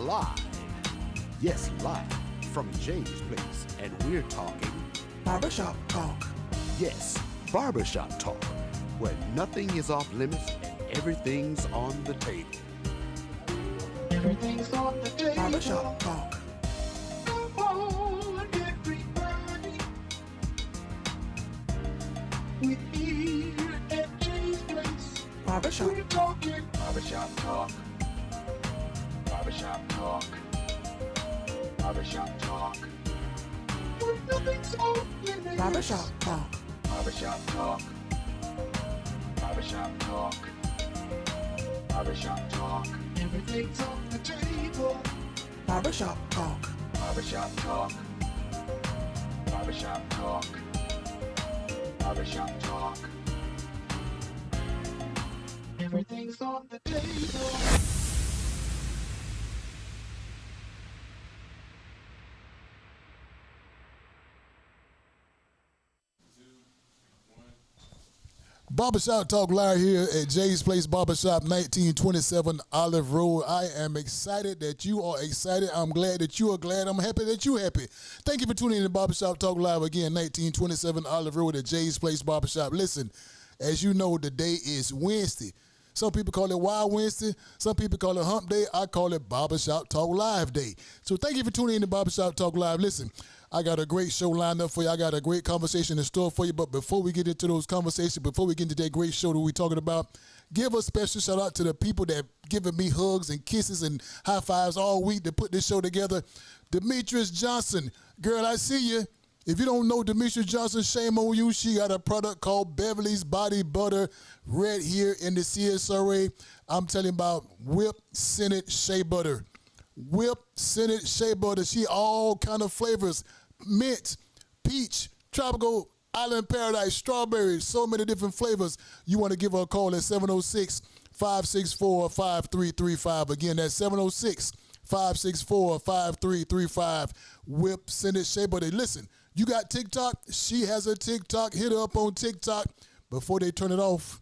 live. Yes, live from Jay's place. And we're talking Barbershop Talk. Yes, barbershop talk, where nothing is off limits and everything's on the table. Everything's on the table. Barbershop Talk. Come on, everybody. We're here at Jay's place. Barbershop. We're talking barbershop talk. Barbershop talk. Barbershop talk. Where nothing's off limits. Barbershop Talk. Barbershop talk. Barbershop talk. Barbershop talk. Everything's on the table. Barbershop talk. Barbershop talk. Barbershop talk. Barbershop talk. Everything's on the table. Barbershop Talk live here at Jay's Place Barbershop, 1927 Olive Road. I am excited that you are excited. I'm glad that you are glad. I'm happy that you're happy. Thank you for tuning in to Barbershop Talk live again, 1927 Olive Road at Jay's Place Barbershop. Listen, as you know, the day is Wednesday. Some people call it Wild Wednesday. Some people call it Hump Day. I call it Barbershop Talk Live Day. So thank you for tuning in to Barbershop Talk Live. Listen, I got a great show lined up for you. I got a great conversation in store for you. But before we get into those conversations, before we get into that great show that we're talking about, give a special shout out to the people that giving me hugs and kisses and high fives all week to put this show together. Demetrius Johnson, girl, I see you. If you don't know Demetrius Johnson, shame on you. She got a product called Beverly's Body Butter right here in the CSRA. I'm telling you about Whip Senate Shea Butter. Whip Senate Shea Butter. She all kind of flavors. Mint, peach, tropical, island paradise, strawberry, so many different flavors. You want to give her a call at 706-564-5335. Again, that's 706-564-5335. Whip Senate Shea Butter. Listen, you got TikTok? She has a TikTok. Hit her up on TikTok before they turn it off.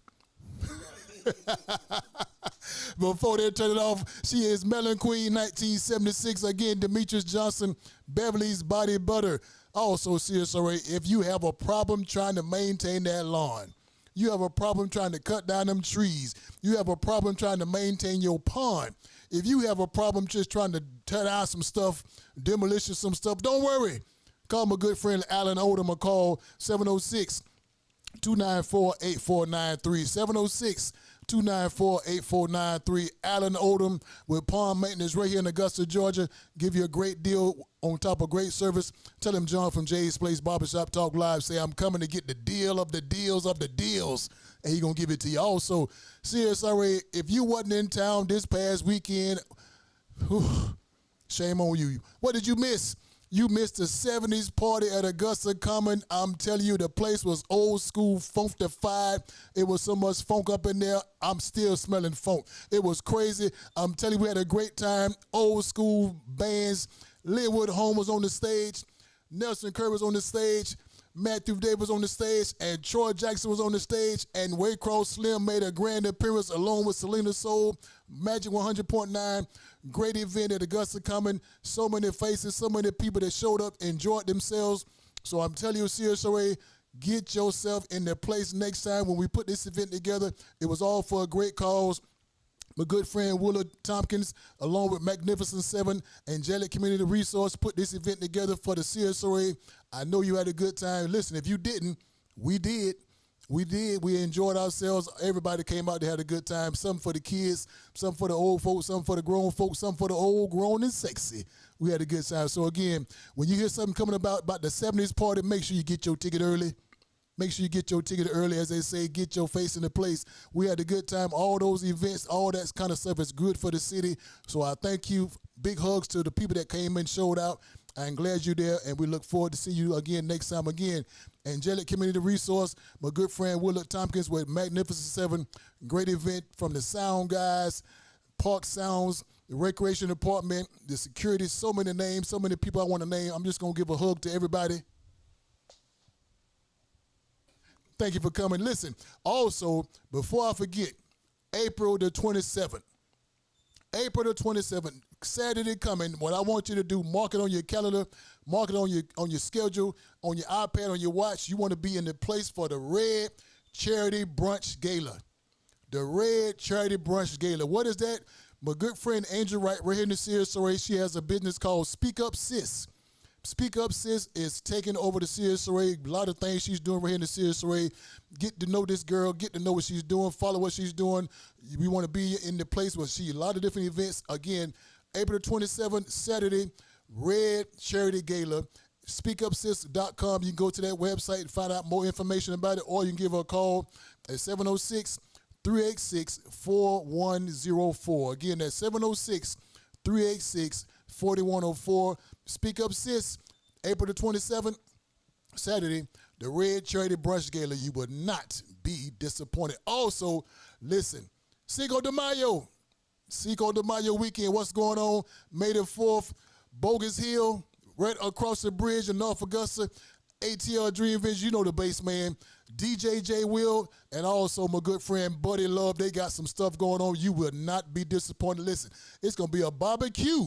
Before they turn it off, she is Melon Queen 1976. Again, Demetrius Johnson, Beverly's Body Butter. Also, CSRA, if you have a problem trying to maintain that lawn, you have a problem trying to cut down them trees, you have a problem trying to maintain your pond, if you have a problem just trying to tear down some stuff, demolition some stuff, don't worry. Call my good friend Alan Odom or call 706-294-8493. 706-294-8493. Alan Odom with Pond Maintenance right here in Augusta, Georgia. Give you a great deal on top of great service. Tell him John from Jay's Place Barbershop Talk Live. Say, I'm coming to get the deal of the deals of the deals. And he going to give it to you. Also, CSRA, if you wasn't in town this past weekend, shame on you. What did you miss? You missed the 70s party at Augusta Common. I'm telling you, the place was old school, funkified. It was so much funk up in there. I'm still smelling funk. It was crazy. I'm telling you, we had a great time. Old school bands. Linwood Holmes was on the stage. Nelson Kerr was on the stage. Matthew Davis was on the stage. And Troy Jackson was on the stage. And Waycross Slim made a grand appearance along with Selena Soul. Magic 100.9. Great event at Augusta Common. So many faces, so many people that showed up, enjoyed themselves. So I'm telling you, CSRA, get yourself in the place next time when we put this event together. It was all for a great cause. My good friend Willard Tompkins, along with Magnificent Seven, Angelic Community Resource, put this event together for the CSRA. I know you had a good time. Listen, if you didn't, we did. We did. We enjoyed ourselves. Everybody came out to have a good time. Some for the kids, some for the old folks, some for the grown folks, some for the old, grown, and sexy. We had a good time. So again, when you hear something coming about the 70s party, make sure you get your ticket early. Make sure you get your ticket early. As they say, get your face in the place. We had a good time. All those events, all that kind of stuff is good for the city. So I thank you. Big hugs to the people that came and showed out. I'm glad you're there, and we look forward to seeing you again next time. Again, Angelic Community Resource, my good friend Willard Tompkins with Magnificent Seven. Great event from the sound guys, Park Sounds, the Recreation Department, the security, so many names, so many people I want to name. I'm just going to give a hug to everybody. Thank you for coming. Listen, also, before I forget, April the 27th, Saturday coming. What I want you to do, mark it on your calendar, mark it on your schedule, on your iPad, on your watch. You want to be in the place for the Red Charity Brunch Gala. The Red Charity Brunch Gala. What is that? My good friend Angel right here in the Sears Array, she has a business called Speak Up Sis. Speak Up Sis is taking over the Sears Array. A lot of things she's doing right here in the Sears Array. Get to know this girl. Get to know what she's doing. Follow what she's doing. We want to be in the place where a lot of different events. Again, April 27th, Saturday, Red Charity Gala. SpeakUpSis.com. You can go to that website and find out more information about it, or you can give her a call at 706-386-4104. Again, that's 706-386-4104. Speak Up Sis, April the 27th, Saturday, the Red Charity Brunch Gala. You will not be disappointed. Also, listen, Cinco de Mayo weekend. What's going on? May the 4th, Bogus Hill, right across the bridge in North Augusta. ATL Dream Vision, you know the bass man, DJ J Will, and also my good friend Buddy Love. They got some stuff going on. You will not be disappointed. Listen, it's going to be a barbecue.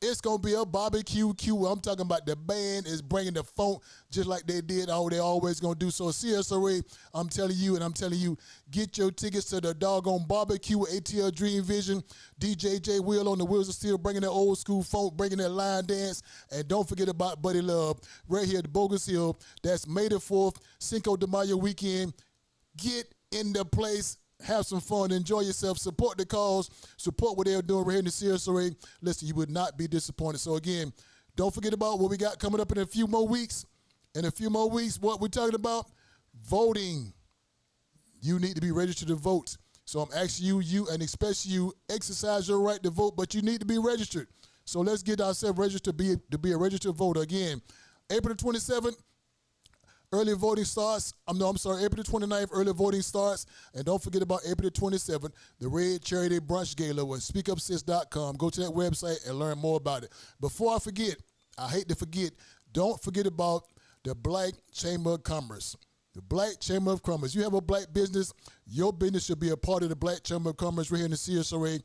It's going to be a barbecue. I'm talking about the band is bringing the funk just like they did, all they always going to do. So CSRA, I'm telling you, get your tickets to the doggone barbecue, ATL Dream Vision, DJ J Will on the Wheels of Steel, bringing that old school funk, bringing that line dance. And don't forget about Buddy Love right here at the Bogus Hill. That's May the 4th, Cinco de Mayo weekend. Get in the place. Have some fun, enjoy yourself, support the cause, support what they're doing right here in the CSRA. Listen, you would not be disappointed. So again, don't forget about what we got coming up in a few more weeks. What we're talking about, voting. You need to be registered to vote. So I'm asking you, and especially you, exercise your right to vote, but you need to be registered. So let's get ourselves registered to be a registered voter. Again, April the 27th, early voting starts. April the 29th, early voting starts. And don't forget about April the 27th, the Red Charity Brunch Gala with SpeakUpSis.com. Go to that website and learn more about it. Before I forget, I hate to forget, don't forget about the Black Chamber of Commerce. The Black Chamber of Commerce. You have a black business, your business should be a part of the Black Chamber of Commerce right here in the CSRA.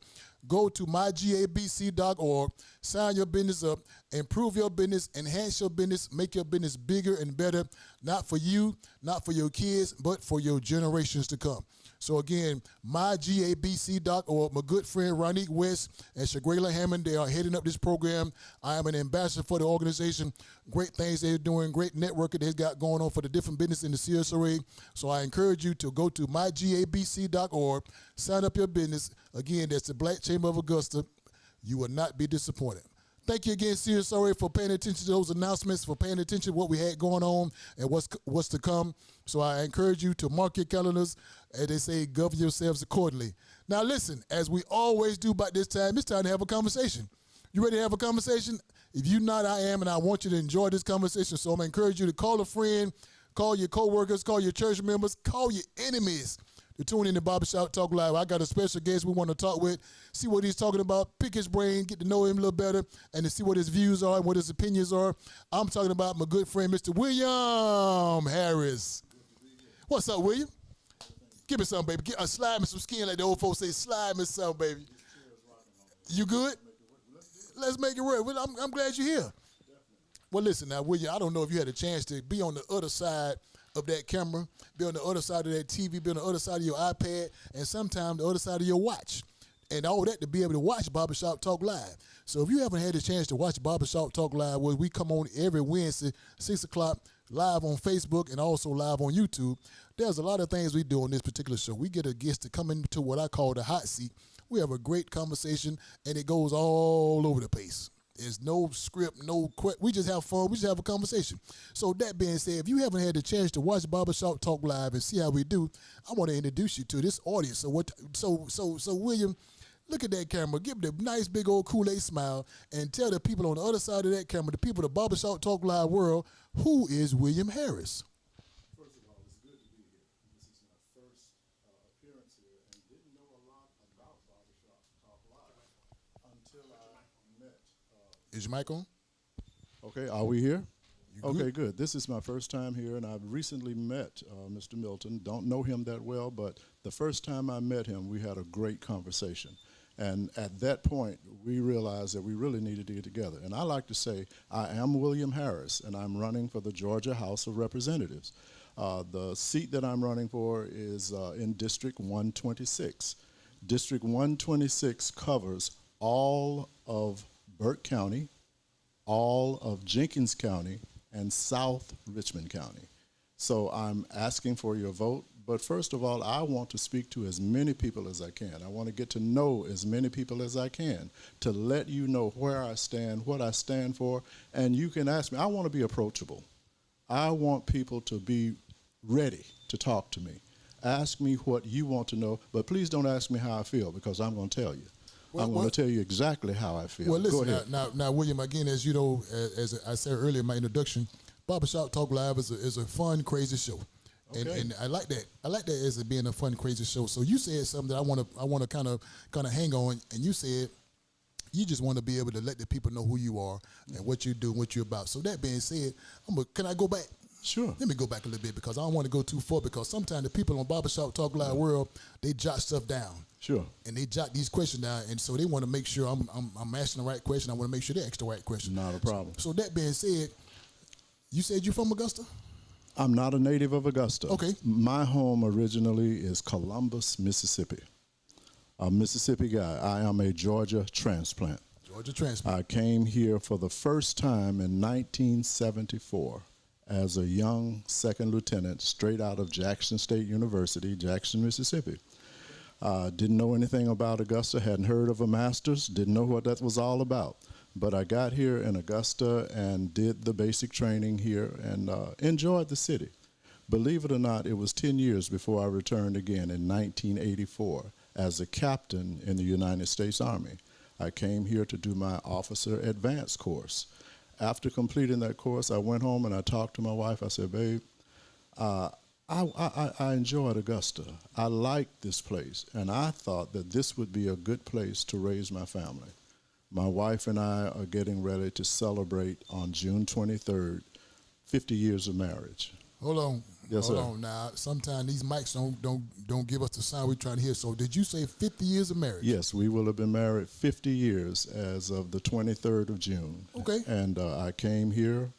Go to mygabc.org, sign your business up, improve your business, enhance your business, make your business bigger and better, not for you, not for your kids, but for your generations to come. So again, mygabc.org, my good friend Ronique West and Shagrayla Hammond, they are heading up this program. I am an ambassador for the organization. Great things they're doing, great networking they've got going on for the different business in the CSRA. So I encourage you to go to mygabc.org, sign up your business. Again, that's the Black Chamber of Augusta. You will not be disappointed. Thank you again, CSRA, for paying attention to those announcements, for paying attention to what we had going on and what's to come. So I encourage you to mark your calendars, as they say, govern yourselves accordingly. Now listen, as we always do by this time, it's time to have a conversation. You ready to have a conversation? If you're not, I am, and I want you to enjoy this conversation. So I'm going to encourage you to call a friend, call your coworkers, call your church members, call your enemies to tune in to Barbershop Talk Live. I got a special guest we want to talk with, see what he's talking about, pick his brain, get to know him a little better, and to see what his views are and what his opinions are. I'm talking about my good friend, Mr. William Harris. What's up, William? Give me something, baby. Slide me some skin, like the old folks say. Slide me something, baby. You good? Let's make it real. I'm glad you're here. Well, listen now, William, I don't know if you had a chance to be on the other side of that camera, be on the other side of that TV, be on the other side of your iPad, and sometimes the other side of your watch. And all that to be able to watch Barbershop Talk Live. So if you haven't had a chance to watch Barbershop Talk Live, where we come on every Wednesday, 6 o'clock, live on Facebook and also live on YouTube, there's a lot of things we do on this particular show. We get a guest to come into what I call the hot seat. We have a great conversation, and it goes all over the place. There's no script, we just have fun. We just have a conversation. So that being said, if you haven't had the chance to watch Barbershop Talk Live and see how we do, I want to introduce you to this audience. So William, look at that camera. Give the nice big old Kool-Aid smile and tell the people on the other side of that camera, the people of the Barbershop Talk Live world, who is William Harris? First of all, it's good to be here. This is my first appearance here, and didn't know a lot about Barbershop Talk Live until I met. Is your mic on? Okay, are we here? Okay, good. This is my first time here, and I've recently met Mr. Milton. Don't know him that well, but the first time I met him, we had a great conversation. And at that point, we realized that we really needed to get together. And I like to say, I am William Harris, and I'm running for the Georgia House of Representatives. The seat that I'm running for is in District 126. District 126 covers all of Burke County, all of Jenkins County, and South Richmond County. So I'm asking for your vote. But first of all, I want to speak to as many people as I can. I want to get to know as many people as I can to let you know where I stand, what I stand for, and you can ask me. I want to be approachable. I want people to be ready to talk to me. Ask me what you want to know, but please don't ask me how I feel, because I'm going to tell you. I'm going to tell you exactly how I feel. Well, listen, Go ahead. now, William, again, as you know, as I said earlier in my introduction, Barbershop Talk Live is a fun, crazy show. Okay. And I like that. I like that as it being a fun, crazy show. So you said something that I want to kind of hang on, and you said you just want to be able to let the people know who you are and what you do and what you're about. So that being said, can I go back? Sure. Let me go back a little bit, because I don't want to go too far, because sometimes the people on Barbershop Talk Live World, they jot stuff down. Sure. And they jot these questions down, and so they want to make sure I'm asking the right question. I want to make sure they ask the right question. Not a problem. So that being said, you said you're from Augusta? I'm not a native of Augusta. Okay. My home originally is Columbus, Mississippi. A Mississippi guy. I am a Georgia transplant. Georgia transplant. I came here for the first time in 1974 as a young second lieutenant straight out of Jackson State University, Jackson, Mississippi. Didn't know anything about Augusta, hadn't heard of a master's, didn't know what that was all about. But I got here in Augusta and did the basic training here and enjoyed the city. Believe it or not, it was 10 years before I returned again in 1984 as a captain in the United States Army. I came here to do my officer advanced course. After completing that course, I went home and I talked to my wife. I said, babe, I enjoyed Augusta. I liked this place, and I thought that this would be a good place to raise my family. My wife and I are getting ready to celebrate on June 23rd, 50 years of marriage. Hold on. Yes, Hold sir. on now. Sometimes these mics don't give us the sound we're trying to hear. So did you say 50 years of marriage? Yes, we will have been married 50 years as of the 23rd of June. Okay. And I came here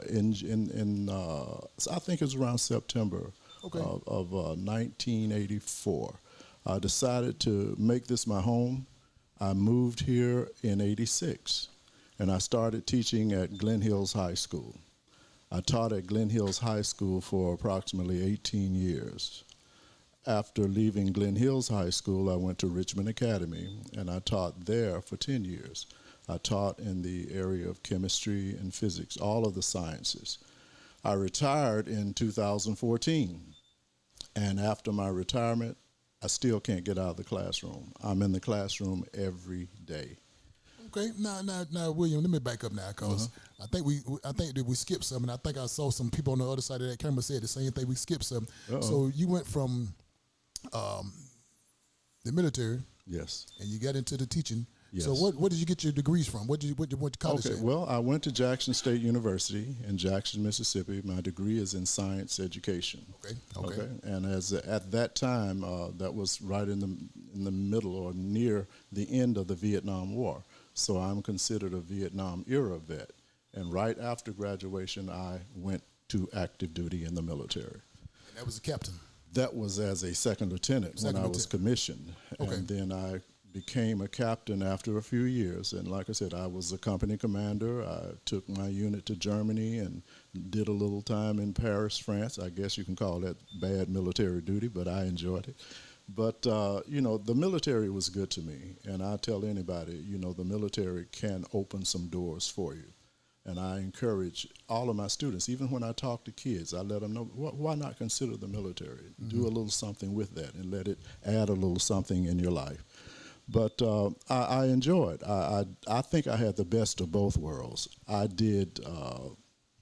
in I think it was around September of 1984. I decided to make this my home. I moved here in '86, and I started teaching at Glen Hills High School. I taught at Glen Hills High School for approximately 18 years. After leaving Glen Hills High School, I went to Richmond Academy, and I taught there for 10 years. I taught in the area of chemistry and physics, all of the sciences. I retired in 2014, and after my retirement, I still can't get out of the classroom. I'm in the classroom every day. Okay. Now, William, let me back up now, because I think that we skipped something. I think I saw some people on the other side of that camera said the same thing. We skipped something. So you went from the military, Yes. and you got into the teaching. Yes. So what did you get your degrees from? What college? Okay, at? well, I went to Jackson State University in Jackson, Mississippi. My degree is in science education. Okay. And at that time, that was right in the middle or near the end of the Vietnam War. So I'm considered a Vietnam era vet. And right after graduation, I went to active duty in the military. And that was a captain. That was as a second lieutenant when I was commissioned. Okay. And then I became a captain after a few years. And like I said, I was a company commander. I took my unit to Germany and did a little time in Paris, France. I guess you can call that bad military duty, but I enjoyed it. But, the military was good to me. And I tell anybody, the military can open some doors for you. And I encourage all of my students, even when I talk to kids, I let them know, why not consider the military? Do a little something with that and let it add a little something in your life. But I enjoyed. I think I had the best of both worlds. I did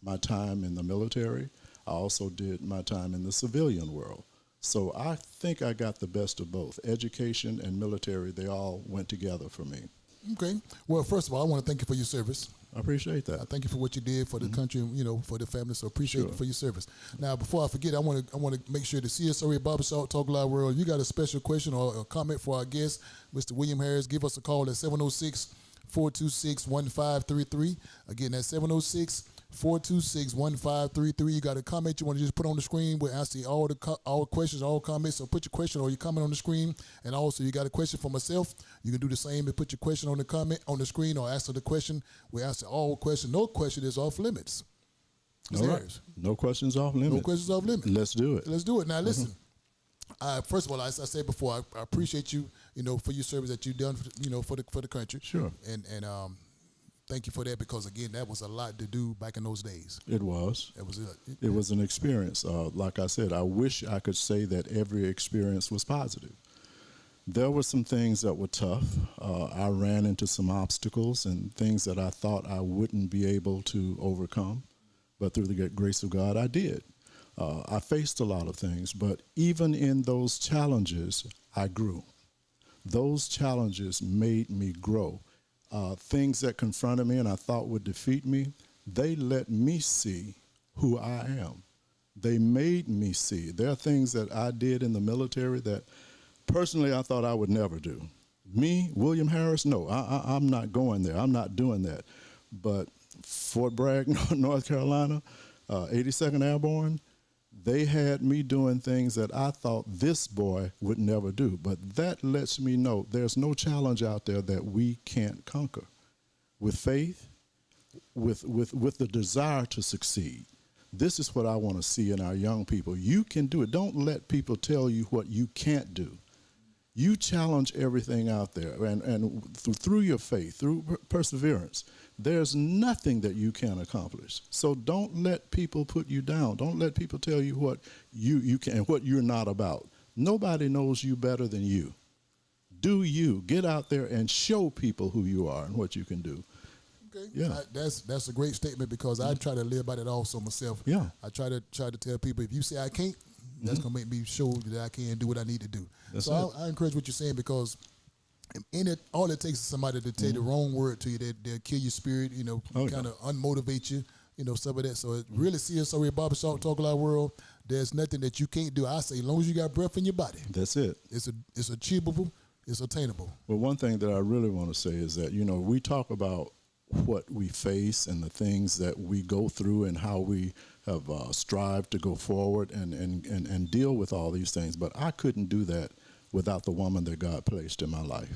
my time in the military. I also did my time in the civilian world. So I think I got the best of both. Education and military, they all went together for me. Okay. Well, first of all, I want to thank you for your service. I appreciate that. I thank you for what you did for the country, and, for the family. So appreciate you for your service. Now, before I forget, I want to make sure the CSRA Barbershop Talk Live World, you got a special question or a comment for our guest, Mr. William Harris. Give us a call at 706-426-1533. Again, that's 706-426-1533. You got a comment you want to just put on the screen. We'll answer all questions, all comments. So put your question or your comment on the screen. And also, you got a question for myself. You can do the same and put your question on the comment on the screen or answer the question. We answer all questions. No question is off limits. All right. No questions off limits. No questions off limits. Let's do it. Let's do it. Now, listen. First of all, as I said before, I appreciate you, for your service that you've done, for the country. Sure. And thank you for that, because again, that was a lot to do back in those days. It was. It was an experience. Like I said, I wish I could say that every experience was positive. There were some things that were tough. I ran into some obstacles and things that I thought I wouldn't be able to overcome, but through the grace of God, I did. I faced a lot of things, but even in those challenges, I grew. Those challenges made me grow. Things that confronted me and I thought would defeat me, they let me see who I am. They made me see. There are things that I did in the military that personally I thought I would never do. Me, William Harris, no, I'm not going there. I'm not doing that. But Fort Bragg, North Carolina, 82nd Airborne, they had me doing things that I thought this boy would never do. But that lets me know there's no challenge out there that we can't conquer. With faith, with the desire to succeed. This is what I want to see in our young people. You can do it. Don't let people tell you what you can't do. You challenge everything out there, and through your faith, through perseverance, there's nothing that you can't accomplish. So don't let people put you down. Don't let people tell you what you can and what you're not about. Nobody knows you better than you. Do you. Get out there and show people who you are and what you can do. Okay. Yeah. That's a great statement, because I try to live by that also myself. Yeah. I try to tell people, if you say I can't, that's going to make me show that I can do what I need to do. So I encourage what you're saying, because in it, all it takes is somebody to tell the wrong word to you. They'll kill your spirit, kind of unmotivate you, stuff like that. So it really, CSRA Barbershop Talk Live World, there's nothing that you can't do. I say, as long as you got breath in your body. That's it. It's achievable. It's attainable. Well, one thing that I really want to say is that, we talk about what we face and the things that we go through and how we have strived to go forward and deal with all these things. But I couldn't do that without the woman that God placed in my life.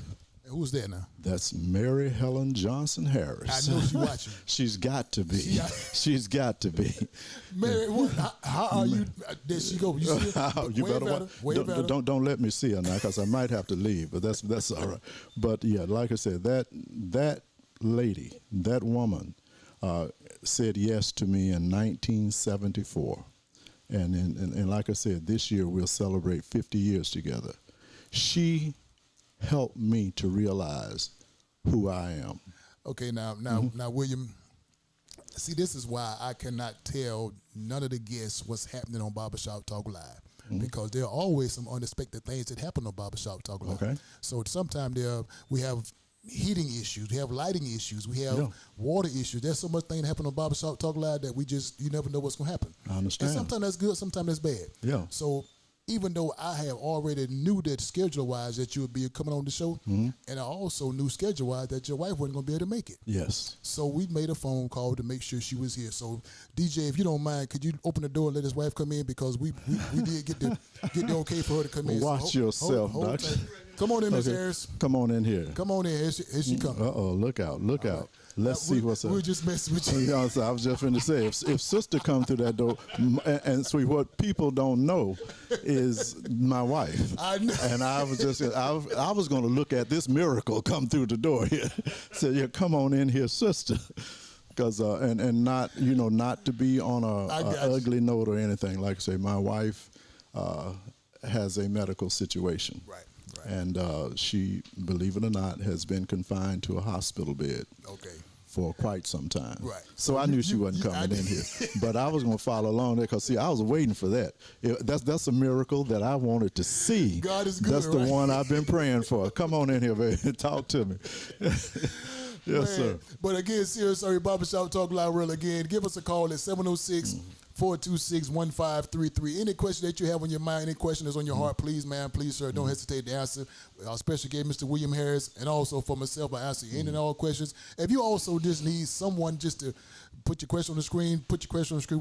And who's that now? That's Mary Helen Johnson Harris. I know she's watching. She's got to be. She's got to be. Mary, how are you? There she go. You see her? You better don't let me see her now, because I might have to leave. But that's all right. But yeah, like I said, that lady, that woman, said yes to me in 1974, and like I said, this year we'll celebrate 50 years together. She helped me to realize who I am. Okay, now, William. See, this is why I cannot tell none of the guests what's happening on Barbershop Talk Live, because there are always some unexpected things that happen on Barbershop Talk Live. Okay. So sometimes we have heating issues, we have lighting issues, we have water issues. There's so much thing that happen on Barbershop Talk Live that you never know what's going to happen. I understand. And sometimes that's good, sometimes that's bad. Yeah. So even though I have already knew that schedule-wise that you would be coming on the show, and I also knew schedule-wise that your wife wasn't going to be able to make it. Yes. So we made a phone call to make sure she was here. So DJ, if you don't mind, could you open the door and let his wife come in, because we did get the okay for her to come in. Watch yourself, Doc. Come on in, Miss Harris. Come on in here. Come on in. Here she comes. Uh-oh, look out. Right. Let's see what's up. We're just messing with you. I was just going to say, if sister come through that door, and sweet, what people don't know is my wife. I know. And I was going to look at this miracle come through the door here. Say, yeah, come on in here, sister. Because and not not to be on a ugly note or anything. Like I say, my wife has a medical situation. Right. And she, believe it or not, has been confined to a hospital bed. Okay. For quite some time. Right. So I knew she wasn't coming in here. But I was going to follow along there, because, see, I was waiting for that. That's a miracle that I wanted to see. God is good, That's the one I've been praying for. Come on in here, baby. Talk to me. Yes, sir. But again, Serious Story Barbershop Talk Live Real again. Give us a call at 706-426-1533. Any question that you have on your mind, any question that's on your heart, please, ma'am, please, sir, don't hesitate to answer. Our special guest, Mr. William Harris, and also for myself, I answer any and all questions. If you also just need someone just to put your question on the screen, we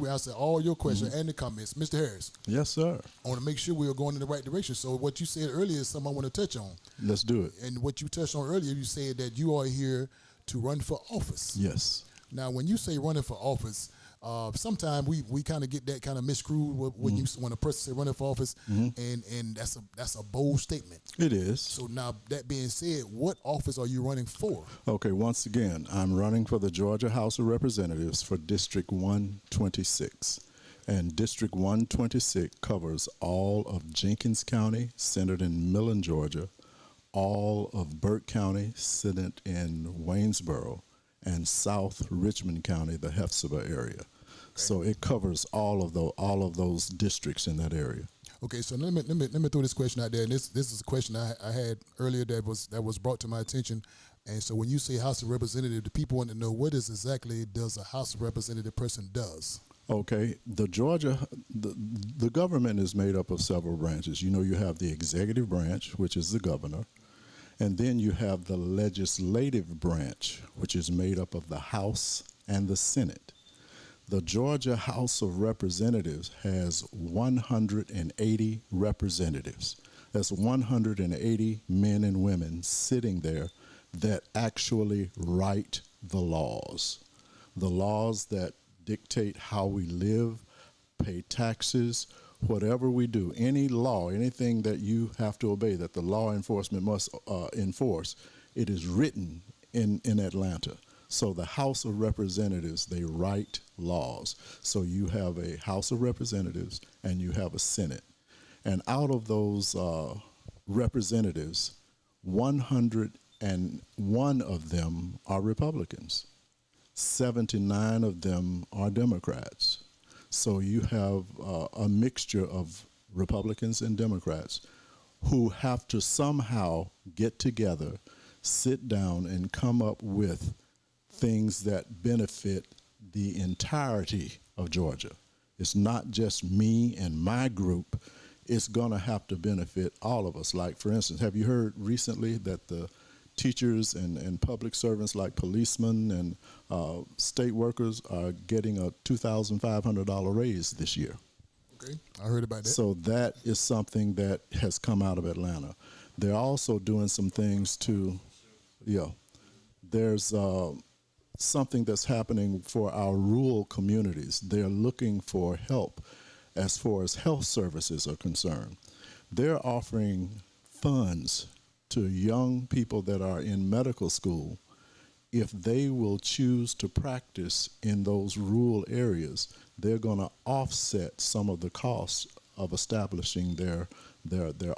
answer all your questions and the comments. Mr. Harris. Yes, sir. I want to make sure we are going in the right direction. So what you said earlier is something I want to touch on. Let's do it. And what you touched on earlier, you said that you are here to run for office. Yes. Now, when you say running for office, sometimes we kind of get that kind of miscrewed when when a person say running for office, and that's a bold statement. It is. So now, that being said, what office are you running for? Okay, once again, I'm running for the Georgia House of Representatives for District 126. And District 126 covers all of Jenkins County, centered in Millen, Georgia, all of Burke County, centered in Waynesboro, and South Richmond County, the Hephzibah area. Okay. So it covers all of those districts in that area. Okay, so let me throw this question out there. And this is a question I had earlier that was brought to my attention. And so when you say House of Representative, the people want to know what exactly does a House of Representative person does. Okay, the government is made up of several branches. You know, you have the executive branch, which is the governor. And then you have the legislative branch, which is made up of the House and the Senate. The Georgia House of Representatives has 180 representatives. That's 180 men and women sitting there that actually write the laws that dictate how we live, pay taxes, whatever we do, any law, anything that you have to obey, that the law enforcement must enforce, it is written in Atlanta. So the House of Representatives, they write laws. So you have a House of Representatives and you have a Senate. And out of those representatives, 101 of them are Republicans. 79 of them are Democrats. So you have a mixture of Republicans and Democrats who have to somehow get together, sit down, and come up with things that benefit the entirety of Georgia. It's not just me and my group. It's going to have to benefit all of us. Like, for instance, have you heard recently that the teachers and public servants like policemen and state workers are getting a $2,500 raise this year? Okay, I heard about that. So that is something that has come out of Atlanta. They're also doing some things to, there's something that's happening for our rural communities. They're looking for help as far as health services are concerned. They're offering funds to young people that are in medical school if they will choose to practice in those rural areas. They're going to offset some of the costs of establishing their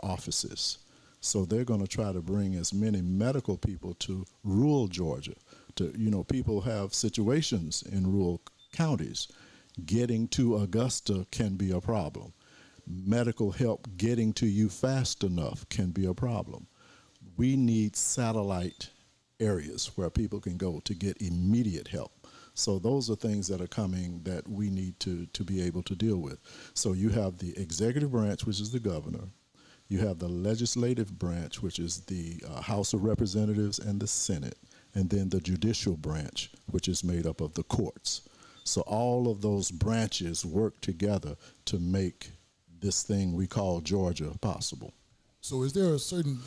offices. So they're going to try to bring as many medical people to rural Georgia. People have situations in rural counties. Getting to Augusta can be a problem. Medical help getting to you fast enough can be a problem. We need satellite areas where people can go to get immediate help. So those are things that are coming that we need to be able to deal with. So you have the executive branch, which is the governor. You have the legislative branch, which is the House of Representatives and the Senate. And then the judicial branch, which is made up of the courts. So all of those branches work together to make this thing we call Georgia possible. So is there a certain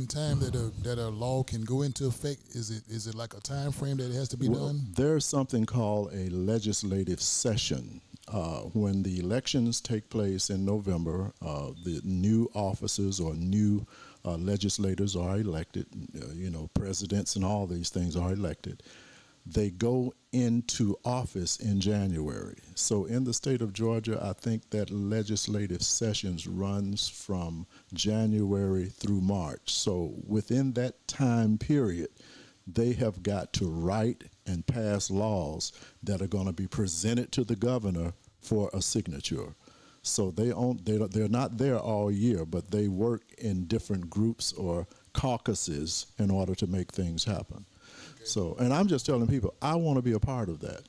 time that a law can go into effect? Is it like a time frame that it has to be done? There's something called a legislative session. When the elections take place in November, the new officers or new legislators are elected. Presidents and all these things are elected. They go into office in January. So in the state of Georgia, I think that legislative sessions runs from January through March. So within that time period, they have got to write and pass laws that are going to be presented to the governor for a signature. So they're not there all year, but they work in different groups or caucuses in order to make things happen. So, and I'm just telling people, I want to be a part of that.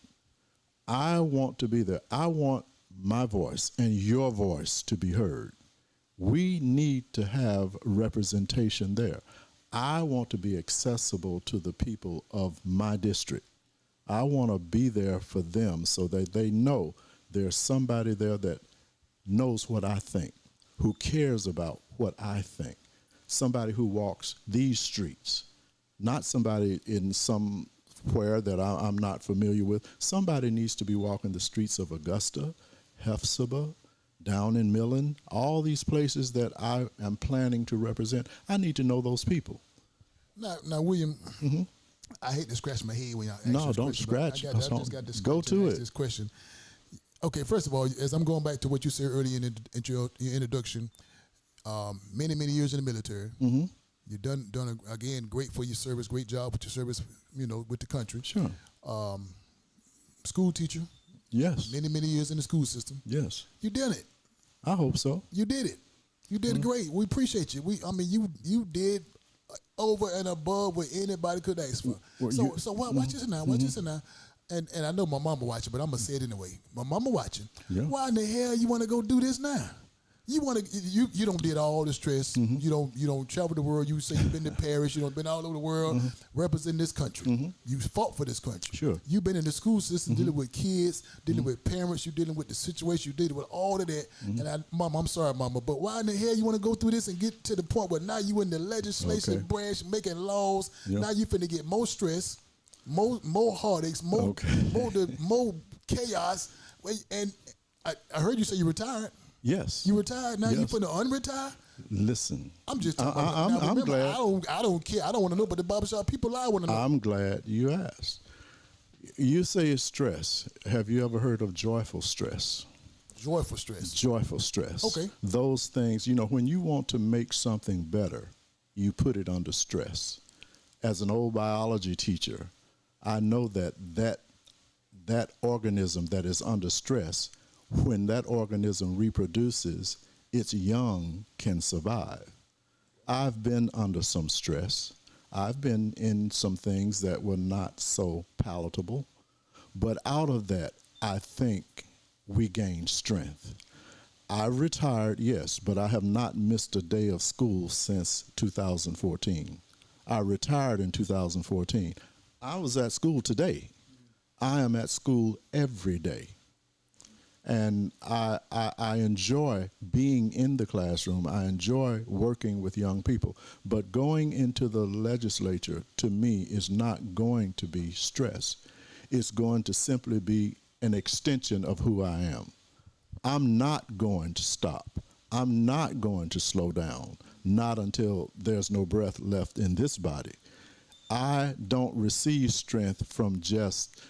I want to be there. I want my voice and your voice to be heard. We need to have representation there. I want to be accessible to the people of my district. I want to be there for them so that they know there's somebody there that knows what I think, who cares about what I think, somebody who walks these streets, not somebody in somewhere that I'm not familiar with. Somebody needs to be walking the streets of Augusta, Hephzibah, down in Millen, all these places that I am planning to represent. I need to know those people. Now, William, I hate to scratch my head when y'all ask No, this don't question, scratch. I just got this Go to it. This question. Okay, first of all, as I'm going back to what you said earlier in your introduction, many years in the military. You've done again, great for your service, great job with your service, with the country. Sure. School teacher. Yes. Many years in the school system. Yes. You did it. I hope so. You did it. You did great. We appreciate you. You did over and above what anybody could ask for. Well, so watch this now. Watch this now. And I know my mama watching, but I'm gonna say it anyway. My mama watching. Yeah. Why in the hell you want to go do this now? You don't did all the stress. You don't travel the world. You say you've been to Paris. You don't been all over the world representing this country. You fought for this country. Sure. You've been in the school system dealing with kids, dealing with parents. You're dealing with the situation. You're dealing with all of that. And Mama, I'm sorry, Mama, but why in the hell you want to go through this and get to the point where now you in the legislative branch making laws? Yep. Now you finna get more stress, more heartaches, more chaos. And I heard you say you retired. Yes. You retired now. Yes. You finna unretire. Listen. I'm just talking I'm glad. I don't care. I don't want to know, but the barbershop people, I want to know. I'm glad you asked. You say it's stress. Have you ever heard of joyful stress? Joyful stress. Joyful stress. Okay. Those things, when you want to make something better, you put it under stress. As an old biology teacher, I know that organism that is under stress, when that organism reproduces, its young can survive. I've been under some stress. I've been in some things that were not so palatable. But out of that, I think we gained strength. I retired, yes, but I have not missed a day of school since 2014. I retired in 2014. I was at school today. I am at school every day. And I enjoy being in the classroom. I enjoy working with young people. But going into the legislature, to me, is not going to be stress. It's going to simply be an extension of who I am. I'm not going to stop. I'm not going to slow down, not until there's no breath left in this body. I don't receive strength from just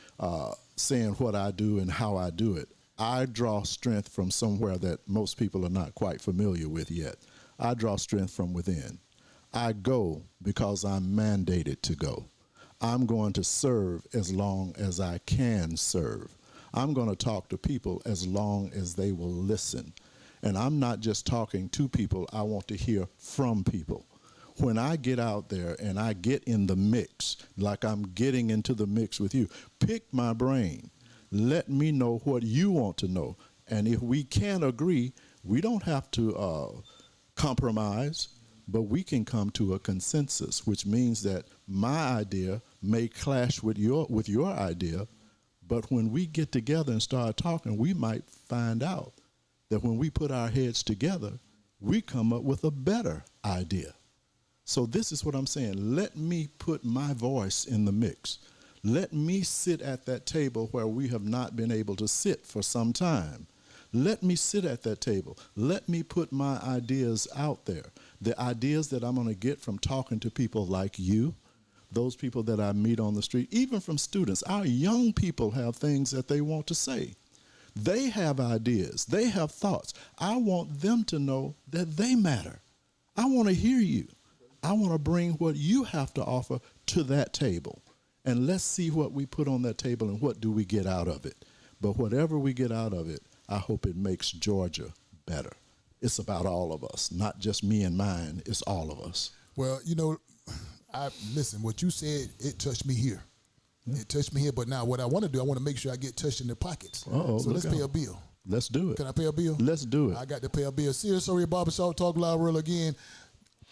saying what I do and how I do it. I draw strength from somewhere that most people are not quite familiar with yet. I draw strength from within. I go because I'm mandated to go. I'm going to serve as long as I can serve. I'm going to talk to people as long as they will listen. And I'm not just talking to people, I want to hear from people. When I get out there and I get in the mix, like I'm getting into the mix with you, pick my brain. Let me know what you want to know. And if we can't agree, we don't have to compromise, but we can come to a consensus, which means that my idea may clash with your idea, but when we get together and start talking, we might find out that when we put our heads together, we come up with a better idea. So this is what I'm saying. Let me put my voice in the mix. Let me sit at that table where we have not been able to sit for some time. Let me sit at that table. Let me put my ideas out there. The ideas that I'm going to get from talking to people like you, those people that I meet on the street, even from students. Our young people have things that they want to say. They have ideas. They have thoughts. I want them to know that they matter. I want to hear you. I want to bring what you have to offer to that table. And let's see what we put on that table and what do we get out of it. But whatever we get out of it, I hope it makes Georgia better. It's about all of us, not just me and mine. It's all of us. Well, listen, what you said, it touched me here. Yeah. It touched me here, but now what I want to do, I want to make sure I get touched in the pockets. So let's pay a bill. Let's do it. Can I pay a bill? Let's do it. I got to pay a bill. Serious Story Barbershop Talk Live Real again.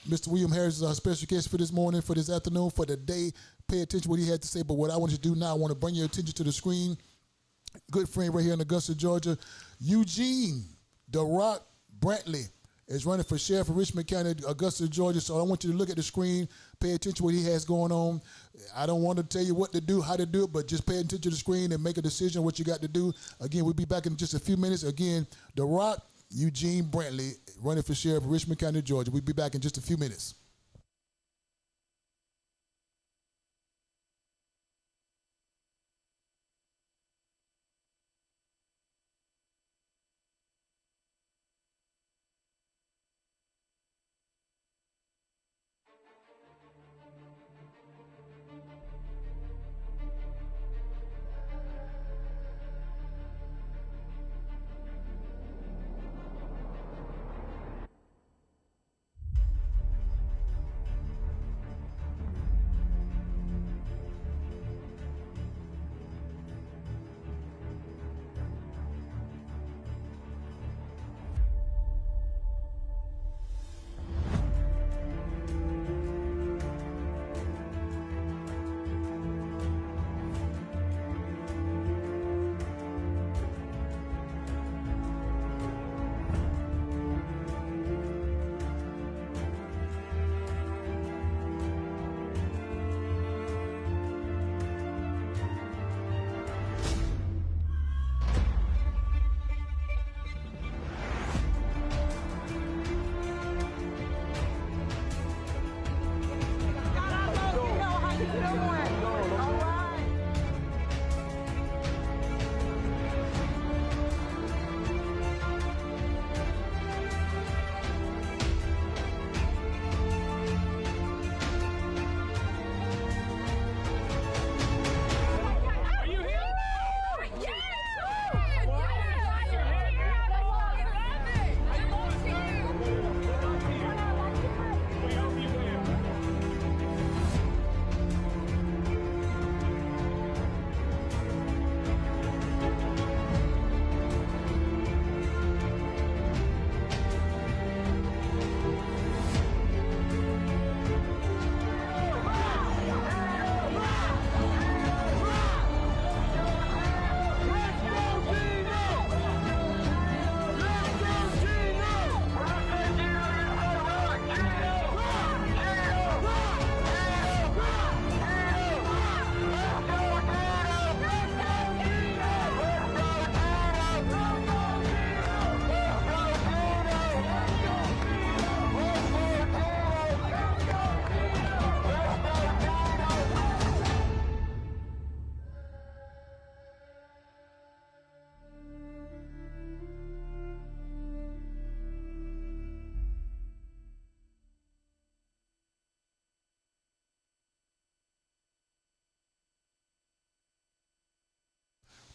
Mr. William Harris is our special guest for this morning, for this afternoon, for the day. Pay attention to what he had to say, but what I want you to do now, I want to bring your attention to the screen. Good friend right here in Augusta, Georgia, Eugene "The Rock" Brantley is running for sheriff of Richmond County, Augusta, Georgia. So I want you to look at the screen, pay attention to what he has going on. I don't want to tell you what to do, how to do it, but just pay attention to the screen and make a decision what you got to do. Again, we'll be back in just a few minutes. Again, "The Rock" Eugene Brantley running for sheriff of Richmond County, Georgia. We'll be back in just a few minutes.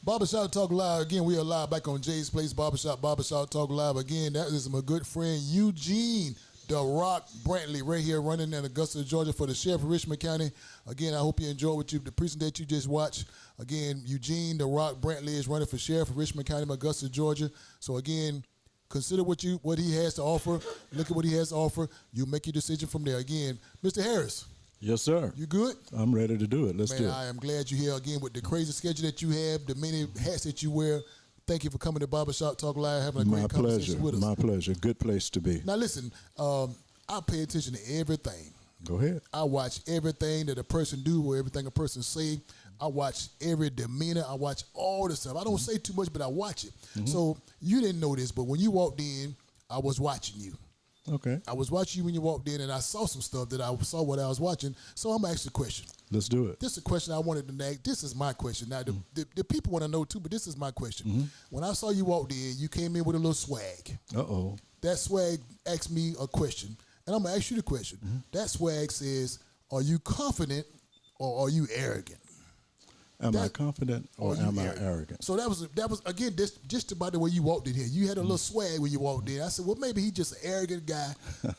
Barbershop Talk Live. Again, we are live back on Jay's Place Barbershop Talk Live. Again, that is my good friend Eugene "The Rock" Brantley right here running in Augusta, Georgia for the sheriff of Richmond County. Again, I hope you enjoyed the presentation that you just watched. Again, Eugene "The Rock" Brantley is running for sheriff of Richmond County, Augusta, Georgia. So again, consider what he has to offer. Look at what he has to offer. You make your decision from there. Again, Mr. Harris. Yes, sir. You good? I'm ready to do it. Let's do it. I am glad you're here again with the crazy schedule that you have, the many hats that you wear. Thank you for coming to Barbershop Talk Live, having a great conversation with us. My pleasure. Good place to be. Now listen, I pay attention to everything. Go ahead. I watch everything that a person do or everything a person say. I watch every demeanor. I watch all the stuff. I don't say too much, but I watch it. So you didn't know this, but when you walked in, I was watching you. Okay. I was watching you when you walked in, and I saw some stuff that I saw what I was watching. So I'm going to ask you a question. Let's do it. This is a question I wanted to ask. This is my question. Now, the people want to know, too, but this is my question. When I saw you walk in, you came in with a little swag. Uh-oh. That swag asked me a question, and I'm going to ask you the question. That swag says, are you confident or are you arrogant? Am I confident or am I arrogant? So that was again just about the way you walked in here. You had a little swag when you walked in. I said, well, maybe he's just an arrogant guy,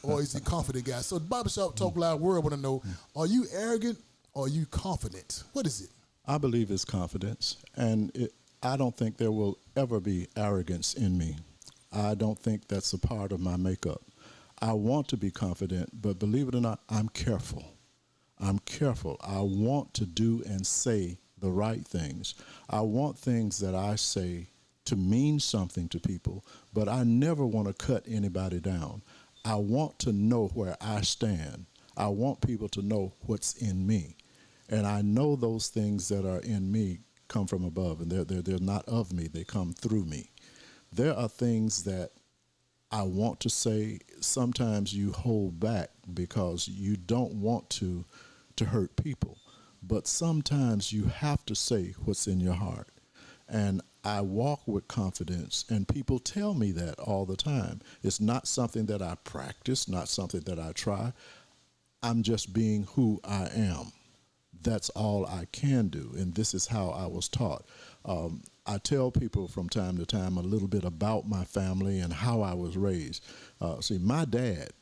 or is he a confident guy? So the Barbershop Talk Loud world want to know: are you arrogant or are you confident? What is it? I believe it's confidence, and I don't think there will ever be arrogance in me. I don't think that's a part of my makeup. I want to be confident, but believe it or not, I'm careful. I'm careful. I want to do and say the right things. I want things that I say to mean something to people, but I never want to cut anybody down. I want to know where I stand. I want people to know what's in me. And I know those things that are in me come from above, and they're not of me. They come through me. There are things that I want to say. Sometimes you hold back because you don't want to hurt people. But sometimes you have to say what's in your heart. And I walk with confidence, and people tell me that all the time. It's not something that I practice, not something that I try. I'm just being who I am. That's all I can do, and this is how I was taught. I tell people from time to time a little bit about my family and how I was raised. See, my dad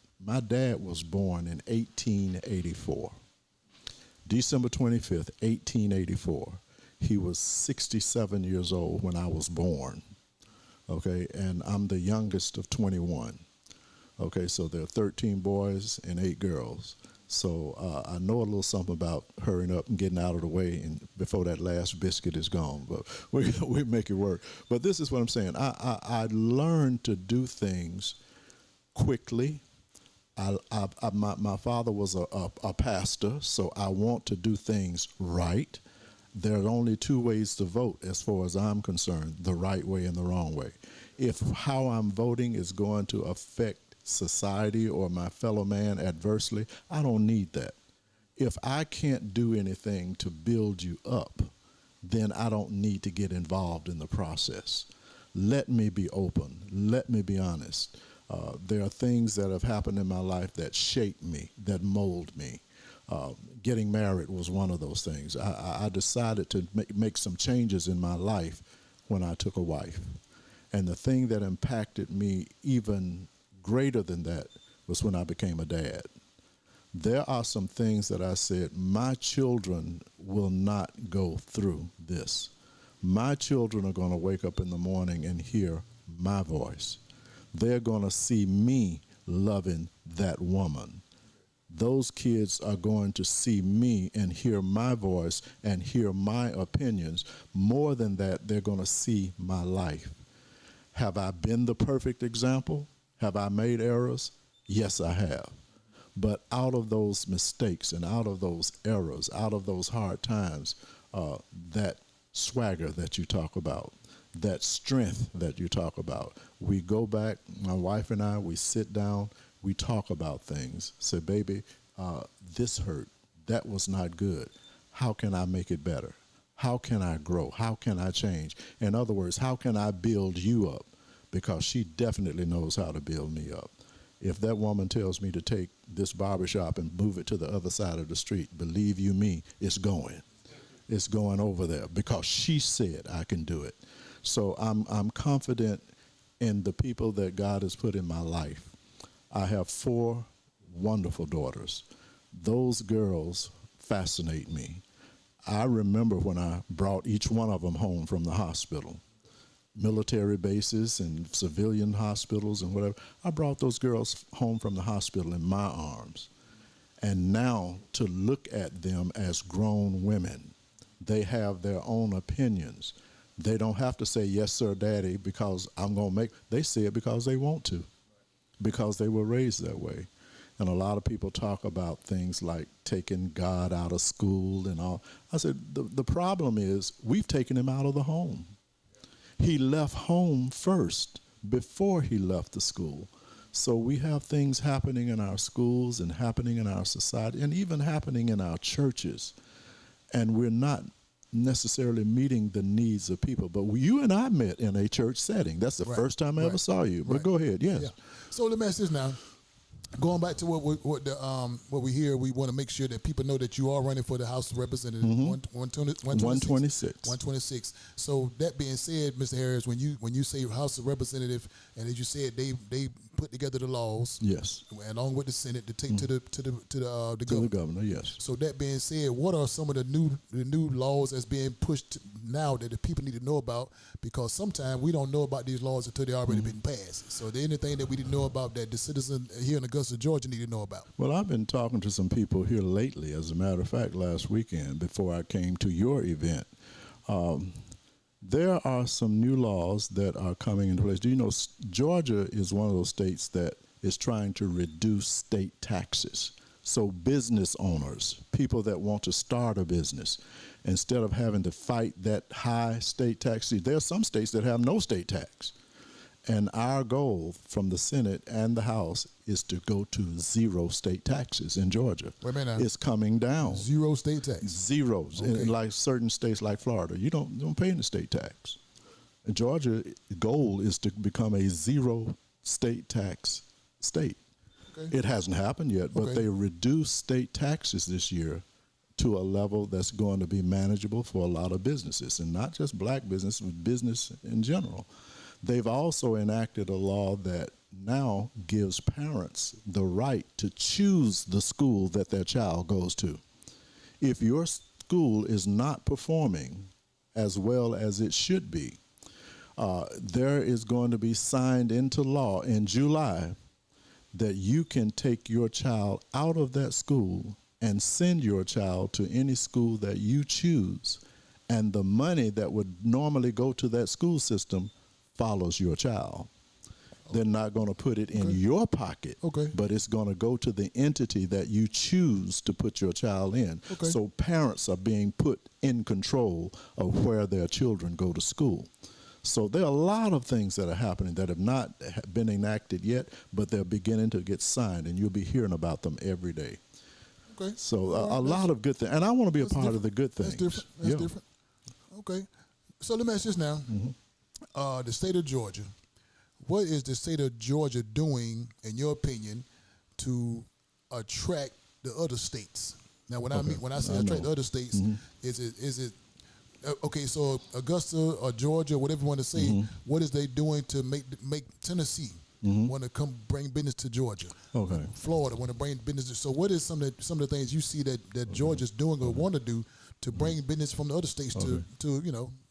was born in 1884. December 25th, 1884. He was 67 years old when I was born, okay? And I'm the youngest of 21, okay? So there are 13 boys and 8 girls. So I know a little something about hurrying up and getting out of the way and before that last biscuit is gone, but we make it work. But this is what I'm saying. I learned to do things quickly. My father was a pastor, so I want to do things right. There are only 2 ways to vote as far as I'm concerned, the right way and the wrong way. If how I'm voting is going to affect society or my fellow man adversely, I don't need that. If I can't do anything to build you up, then I don't need to get involved in the process. Let me be open. Let me be honest. There are things that have happened in my life that shape me, that mold me. Getting married was one of those things. I decided to make some changes in my life when I took a wife. And the thing that impacted me even greater than that was when I became a dad. There are some things that I said, my children will not go through this. My children are going to wake up in the morning and hear my voice. They're going to see me loving that woman. Those kids are going to see me and hear my voice and hear my opinions. More than that, they're going to see my life. Have I been the perfect example? Have I made errors? Yes, I have. But out of those mistakes and out of those errors, out of those hard times, that swagger that you talk about, that strength that you talk about, we go back, my wife and I, we sit down, we talk about things. Say, baby, this hurt. That was not good. How can I make it better? How can I grow? How can I change? In other words, how can I build you up? Because she definitely knows how to build me up. If that woman tells me to take this barbershop and move it to the other side of the street, believe you me, it's going. It's going over there because she said I can do it. So I'm confident in the people that God has put in my life. I have 4 wonderful daughters. Those girls fascinate me. I remember when I brought each one of them home from the hospital, military bases and civilian hospitals and whatever. I brought those girls home from the hospital in my arms. And now to look at them as grown women, they have their own opinions. They don't have to say, yes, sir, daddy, because I'm going to make, they say it because they want to, because they were raised that way. And a lot of people talk about things like taking God out of school and all. I said, the problem is we've taken him out of the home. He left home first before he left the school. So we have things happening in our schools and happening in our society and even happening in our churches. And we're not necessarily meeting the needs of people. But you and I met in a church setting. That's the first time I ever saw you. But go ahead, yes. Yeah. So let me ask this now. Going back to what we hear, we want to make sure that people know that you are running for the House of Representatives, 126. 126. So that being said, Mr. Harris, when you say House of Representative, and as you said, they put together the laws, yes, along with the Senate to take to the to governor. the governor, yes. So that being said, what are some of the new laws that's being pushed now that the people need to know about? Because sometimes we don't know about these laws until they already been passed. So, is there anything that we didn't know about that the citizens here in Augusta, Georgia, need to know about? Well, I've been talking to some people here lately. As a matter of fact, last weekend before I came to your event, there are some new laws that are coming into place. Do you know Georgia is one of those states that is trying to reduce state taxes? So business owners, people that want to start a business, instead of having to fight that high state tax, there are some states that have no state tax. And our goal from the Senate and the House is to go to zero state taxes in Georgia. Wait a minute. It's coming down. Zero state tax? Zero. Okay. In like certain states like Florida, you don't pay any state tax. And Georgia, goal is to become a zero state tax state. Okay. It hasn't happened yet, but they reduced state taxes this year to a level that's going to be manageable for a lot of businesses, and not just black business, but business in general. They've also enacted a law that now gives parents the right to choose the school that their child goes to. If your school is not performing as well as it should be, there is going to be signed into law in July that you can take your child out of that school and send your child to any school that you choose, and the money that would normally go to that school system follows your child. They're not going to put it in your pocket, but it's going to go to the entity that you choose to put your child in. So parents are being put in control of where their children go to school. So there are a lot of things that are happening that have not been enacted yet, but they're beginning to get signed, and you'll be hearing about them every day. So a lot of good things. And I want to be a part of the good things. That's different. That's different. Okay. So let me ask this now. The state of Georgia, what is the state of Georgia doing, in your opinion, to attract the other states? Now, when I say attract the other states, is it okay? So Augusta or Georgia, whatever you want to say, what is they doing to make Tennessee want to come bring business to Georgia? Florida want to bring business. So what is some of the things you see that Georgia's doing or want to do to bring business from the other states to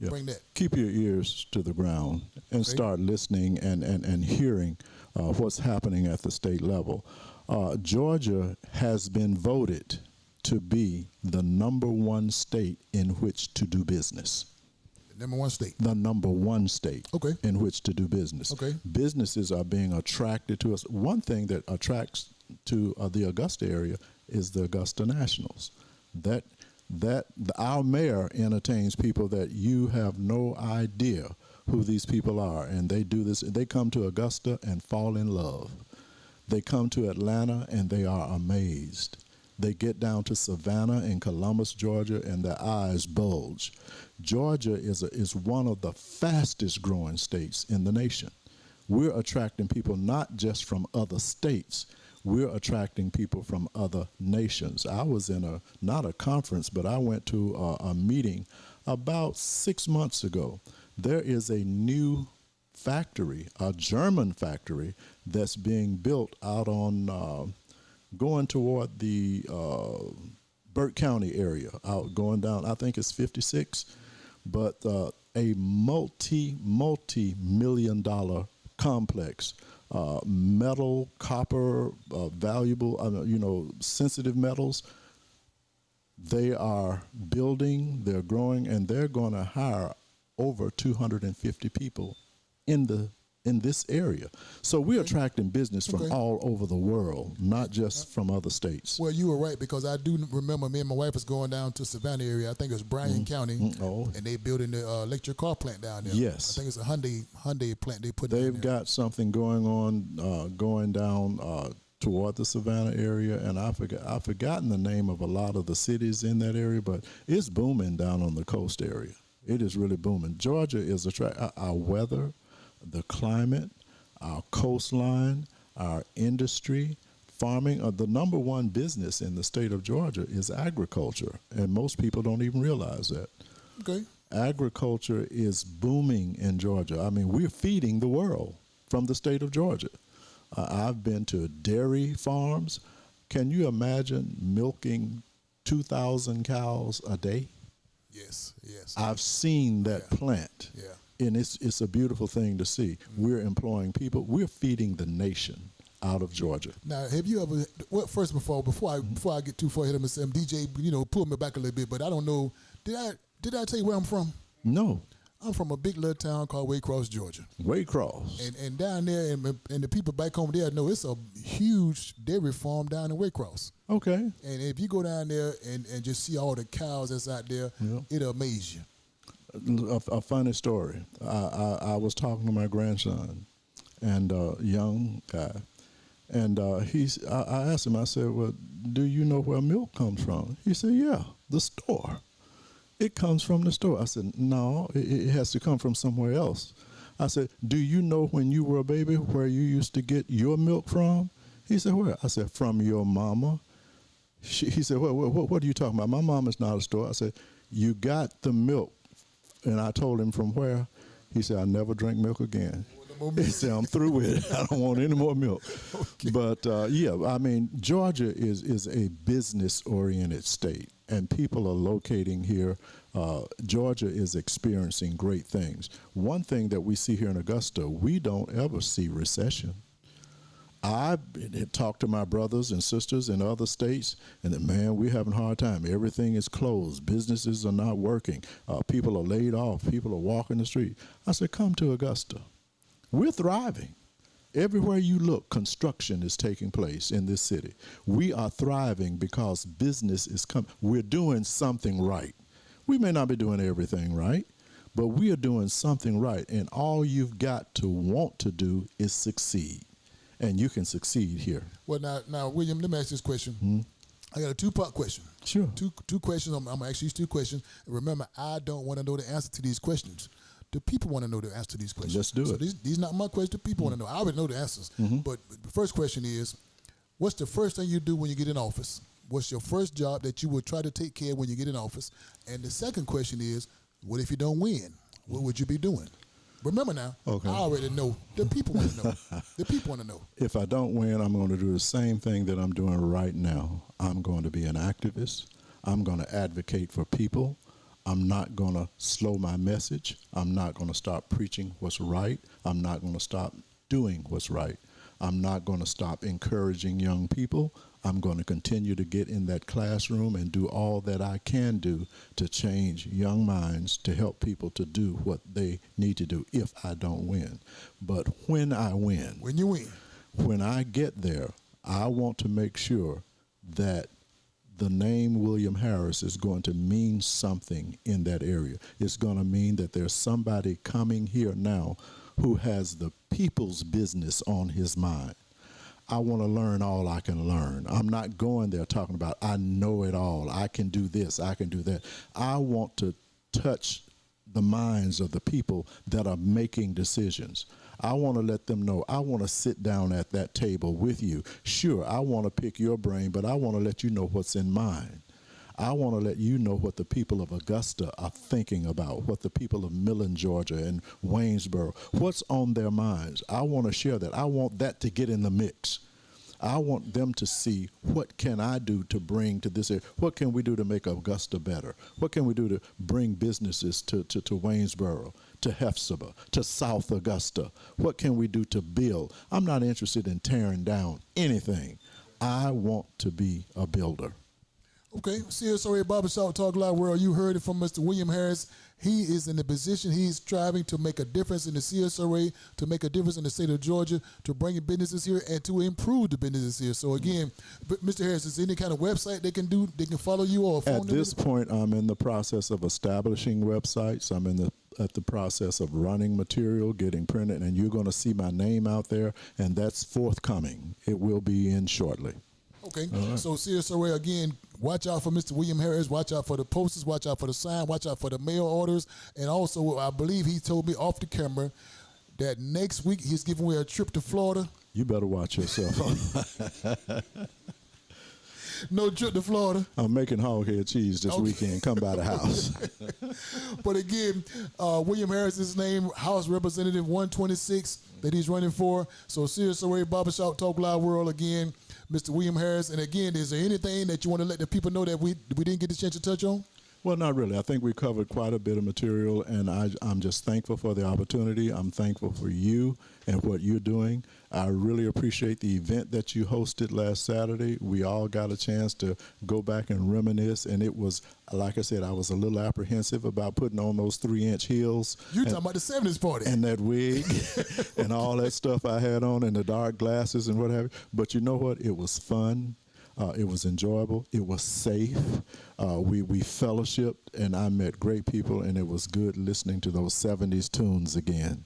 bring that? Keep your ears to the ground and start listening and hearing what's happening at the state level. Georgia has been voted to be the #1 state in which to do business. The #1 state. The #1 state in which to do business. Businesses are being attracted to us. One thing that attracts to the Augusta area is the Augusta Nationals. Our mayor entertains people that you have no idea who these people are, and they do this. They come to Augusta and fall in love. They come to Atlanta and they are amazed. They get down to Savannah and Columbus, Georgia, and their eyes bulge. Georgia is one of the fastest growing states in the nation. We're attracting people not just from other states. We're attracting people from other nations. I was in not a conference, but I went to a meeting about 6 months ago. There is a new factory, a German factory, that's being built out on going toward the Burke County area, out going down, I think it's 56, but a multi-million-dollar complex, metal, copper, valuable, sensitive metals. They are building, they're growing, and they're going to hire over 250 people in this area. So we're attracting business from all over the world, not just from other states. Well, you were right, because I do remember me and my wife was going down to Savannah area. I think it was Bryan County, and they building the electric car plant down there. Yes. I think it's a Hyundai plant they put They've down there. got something going on, going down toward the Savannah area, and I've forgotten the name of a lot of the cities in that area, but it's booming down on the coast area. It is really booming. Georgia is our weather, the climate, our coastline, our industry, farming, the number one business in the state of Georgia is agriculture, and most people don't even realize that. Okay. Agriculture is booming in Georgia. I mean, we're feeding the world from the state of Georgia. I've been to dairy farms. Can you imagine milking 2,000 cows a day? Yes. I've seen that plant. Yeah. And it's a beautiful thing to see. We're employing people. We're feeding the nation out of Georgia. Now, have you ever? Well, first before I get too far ahead of myself, DJ, pull me back a little bit. But I don't know. Did I tell you where I'm from? No. I'm from a big little town called Waycross, Georgia. Waycross. And down there, and the people back home there know it's a huge dairy farm down in Waycross. Okay. And if you go down there and just see all the cows that's out there, it'll amaze you. A funny story. I was talking to my grandson, and a young guy, and I asked him, I said, well, do you know where milk comes from? He said, yeah, the store. It comes from the store. I said, no, it has to come from somewhere else. I said, do you know when you were a baby where you used to get your milk from? He said, where? I said, from your mama. He said, what are you talking about? My mom is not a store. I said, you got the milk. And I told him from where. He said, I never drink milk again. He said, I'm through with it. I don't want any more milk. Okay. But, I mean, Georgia is a business-oriented state, and people are locating here. Georgia is experiencing great things. One thing that we see here in Augusta, we don't ever see recession. I talked to my brothers and sisters in other states, and man, we're having a hard time. Everything is closed. Businesses are not working. People are laid off. People are walking the street. I said, come to Augusta. We're thriving. Everywhere you look, construction is taking place in this city. We are thriving because business is coming. We're doing something right. We may not be doing everything right, but we are doing something right. And all you've got to want to do is succeed. And you can succeed here. Well, now, William, let me ask this question. I got a two-part question. Sure. Two questions. I'm going to ask these two questions. And remember, I don't want to know the answer to these questions. The people want to know the answer to these questions. Let's do it. So these not my questions. The people want to know. I already know the answers. But the first question is, what's the first thing you do when you get in office? What's your first job that you would try to take care of when you get in office? And the second question is, what if you don't win? What would you be doing? Remember now, I already know. The people want to know. The people want to know. If I don't win, I'm going to do the same thing that I'm doing right now. I'm going to be an activist. I'm going to advocate for people. I'm not going to slow my message. I'm not going to stop preaching what's right. I'm not going to stop doing what's right. I'm not going to stop encouraging young people. I'm going to continue to get in that classroom and do all that I can do to change young minds, to help people to do what they need to do if I don't win. But when I win, when you win, when I get there, I want to make sure that the name William Harris is going to mean something in that area. It's going to mean that there's somebody coming here now who has the people's business on his mind. I want to learn all I can learn. I'm not going there talking about I know it all. I can do this. I can do that. I want to touch the minds of the people that are making decisions. I want to let them know I want to sit down at that table with you. Sure, I want to pick your brain, but I want to let you know what's in mine. I want to let you know what the people of Augusta are thinking about, what the people of Millen, Georgia, and Waynesboro, what's on their minds. I want to share that. I want that to get in the mix. I want them to see what can I do to bring to this area. What can we do to make Augusta better? What can we do to bring businesses to Waynesboro, to Hephzibah, to South Augusta? What can we do to build? I'm not interested in tearing down anything. I want to be a builder. Okay, CSRA Barbershop Talk Live World, you heard it from Mr. William Harris. He is in the position, he's striving to make a difference in the CSRA, to make a difference in the state of Georgia, to bring in businesses here, and to improve the businesses here. So again, Mr. Harris, is there any kind of website they can follow you or phone At this point, I'm in the process of establishing websites. I'm at the process of running material, getting printed, and you're going to see my name out there, and that's forthcoming. It will be in shortly. Okay, so CSRA, again, watch out for Mr. William Harris, watch out for the posters, watch out for the sign, watch out for the mail orders, and also I believe he told me off the camera that next week he's giving away a trip to Florida. You better watch yourself. No trip to Florida. I'm making hoghead cheese this weekend. Come by the house. But again, William Harris is his name, House Representative 126 that he's running for. So Serious Array Barbershop Talk Live World again, Mr. William Harris. And again, is there anything that you want to let the people know that we didn't get the chance to touch on? Well, not really. I think we covered quite a bit of material, and I'm just thankful for the opportunity. I'm thankful for you and what you're doing. I really appreciate the event that you hosted last Saturday. We all got a chance to go back and reminisce, and it was, like I said, I was a little apprehensive about putting on those 3-inch heels. You're talking about the 70s party. And that wig and all that stuff I had on and the dark glasses and what have you. But you know what? It was fun. It was enjoyable. It was safe. We fellowshipped, and I met great people, and it was good listening to those 70s tunes again.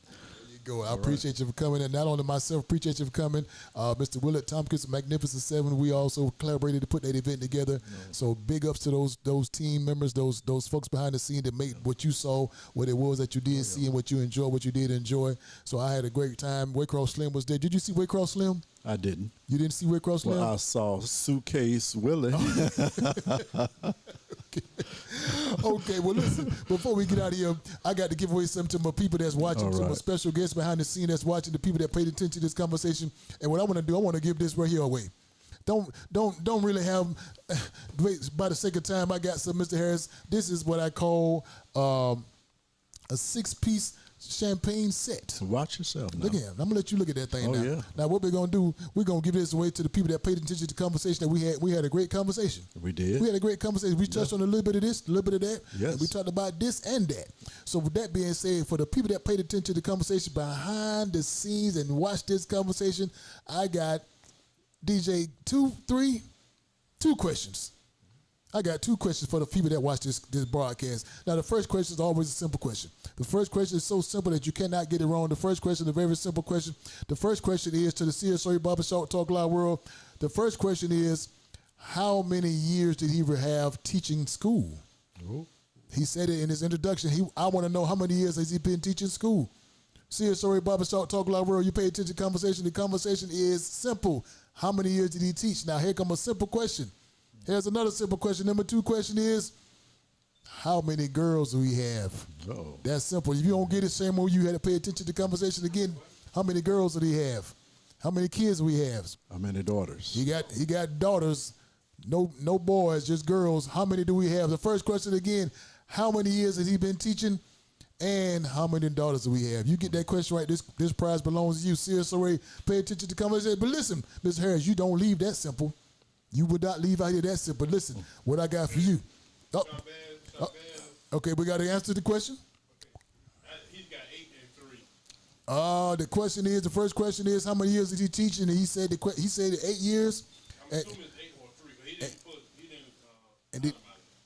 There you go. I appreciate you for coming, and not only myself, appreciate you for coming. Mr. Willard Tompkins, Magnificent Seven, we also collaborated to put that event together. So big ups to those team members, those folks behind the scene that made what you saw, what it was that you did see, and what you enjoyed, what you did enjoy. So I had a great time. Waycross Slim was there. Did you see Waycross Slim? I didn't. You didn't see Waycross Slim? Well, I saw Suitcase Willie. Okay, well, listen, before we get out of here, I got to give away something to my people that's watching, to my special guests behind the scene that's watching, the people that paid attention to this conversation. And what I want to do, I want to give this right here away. Don't really have, by the sake of time, I got some, Mr. Harris. This is what I call a 6-piece champagne set. Watch yourself now. Look at him. I'm going to let you look at that thing now. Yeah. Now, what we're going to do, we're going to give this away to the people that paid attention to the conversation that we had. We had a great conversation. We did. We had a great conversation. We touched on a little bit of this, a little bit of that. Yes. And we talked about this and that. So with that being said, for the people that paid attention to the conversation behind the scenes and watched this conversation, I got DJ two questions. I got 2 questions for the people that watch this broadcast. Now, the first question is always a simple question. The first question is so simple that you cannot get it wrong. The first question is a very simple question. The first question is to the CSRE Barbershop Talk Live World. The first question is, how many years did he have teaching school? Oh. He said it in his introduction. I want to know how many years has he been teaching school? CSRE Barbershop Talk Live World, you pay attention to the conversation. The conversation is simple. How many years did he teach? Now, here comes a simple question. Here's another simple question. Number 2 question is, how many girls do we have? Uh-oh. That's simple. If you don't get it, same way you had to pay attention to the conversation again. How many girls do he have? How many kids do we have? How many daughters? He got daughters, no boys, just girls. How many do we have? The first question again, how many years has he been teaching? And how many daughters do we have? You get that question right, this prize belongs to you. CSRA, pay attention to the conversation. But listen, Mr. Harris, you don't leave that simple. You would not leave out here that simple. Listen, what I got for you. Okay, we got to answer the question? He's got 8 and 3. The first question is, how many years did he teach? And he said 8 years. I'm assuming it's 8 or 3, but he didn't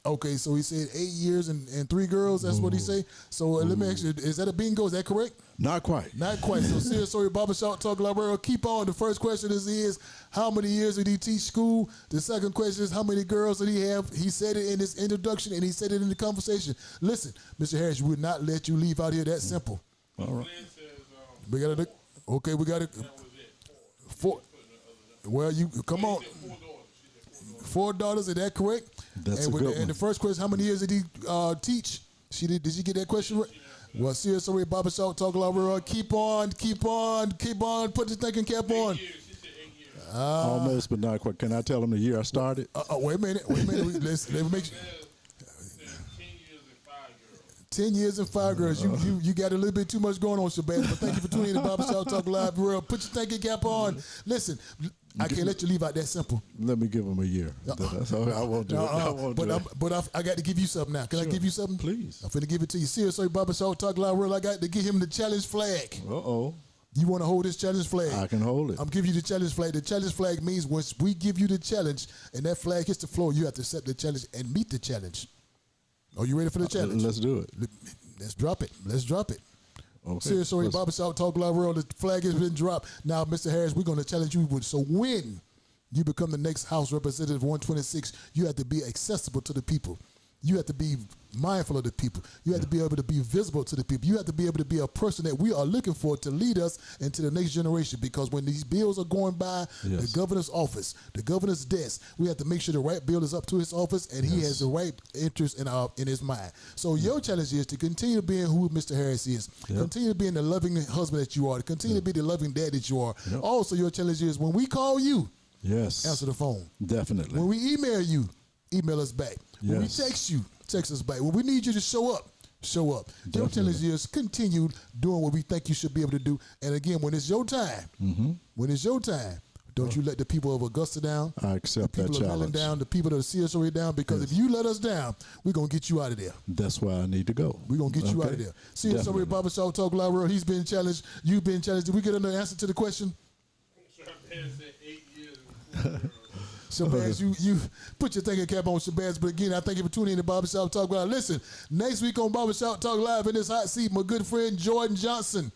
Okay, so he said 8 years and 3 girls. That's what he say. So let me ask you, is that a bingo? Is that correct? Not quite. Not quite. So CSRE Barbershop Talk Live World, keep on. The first question is, how many years did he teach school? The second question is, how many girls did he have? He said it in his introduction, and he said it in the conversation. Listen, Mr. Harris, we would not let you leave out here that simple. All right. We got to. Okay, we got to. 4. Well, you come on. 4 daughters. Is that correct? That's a good one. And the first question, how many years did he teach? Did she get that question right? Well, CSRE Barbershop Talk Live World, keep on. Put your thinking cap on. 8 years. He said 8 years. Almost, but not quite. Can I tell him the year I started? Wait a minute. Let's make sure. 10 years and 5 girls. You got a little bit too much going on, Shabazz. But thank you for tuning in to Barbershop Talk Live World. Put your thinking cap on. Listen, I can't let you leave out that simple. Let me give him a year. I won't do it. But I got to give you something now. Can I give you something? Please. I'm finna give it to you. Seriously, Barbershop Talk Live World. I got to give him the challenge flag. Uh-oh. You want to hold this challenge flag? I can hold it. I'm giving you the challenge flag. The challenge flag means once we give you the challenge and that flag hits the floor, you have to accept the challenge and meet the challenge. Are you ready for the challenge? Let's do it. Let's drop it. Okay. Seriously, Barbershop Talk Live World, the flag has been dropped. Now, Mr. Harris, we're going to challenge you with, so when you become the next House Representative 126, you have to be accessible to the people. You have to be mindful of the people. You have to be able to be visible to the people. You have to be able to be a person that we are looking for to lead us into the next generation, because when these bills are going by the governor's office, the governor's desk, we have to make sure the right bill is up to his office and he has the right interest in his mind. So your challenge is to continue being who Mr. Harris is. Continue being the loving husband that you are. To continue to be the loving dad that you are. Also, your challenge is when we call you, answer the phone. Definitely. When we email you, email us back. When we text you, text us back. When we need you to show up, show up. Your challenge is continue doing what we think you should be able to do. And again, when it's your time, don't you let the people of Augusta down. I accept that challenge. The people of Maryland down, the people of the CSO down, because if you let us down, we're going to get you out of there. That's where I need to go. We're going to get you out of there. CSO Barbershop Talk Live World, he's been challenged. You've been challenged. Did we get another answer to the question? Shabazz, you put your thinking cap on, Shabazz. But again, I thank you for tuning in to Barbershop Talk Live. Listen, next week on Barbershop Talk Live in this hot seat, my good friend Jordan Johnson.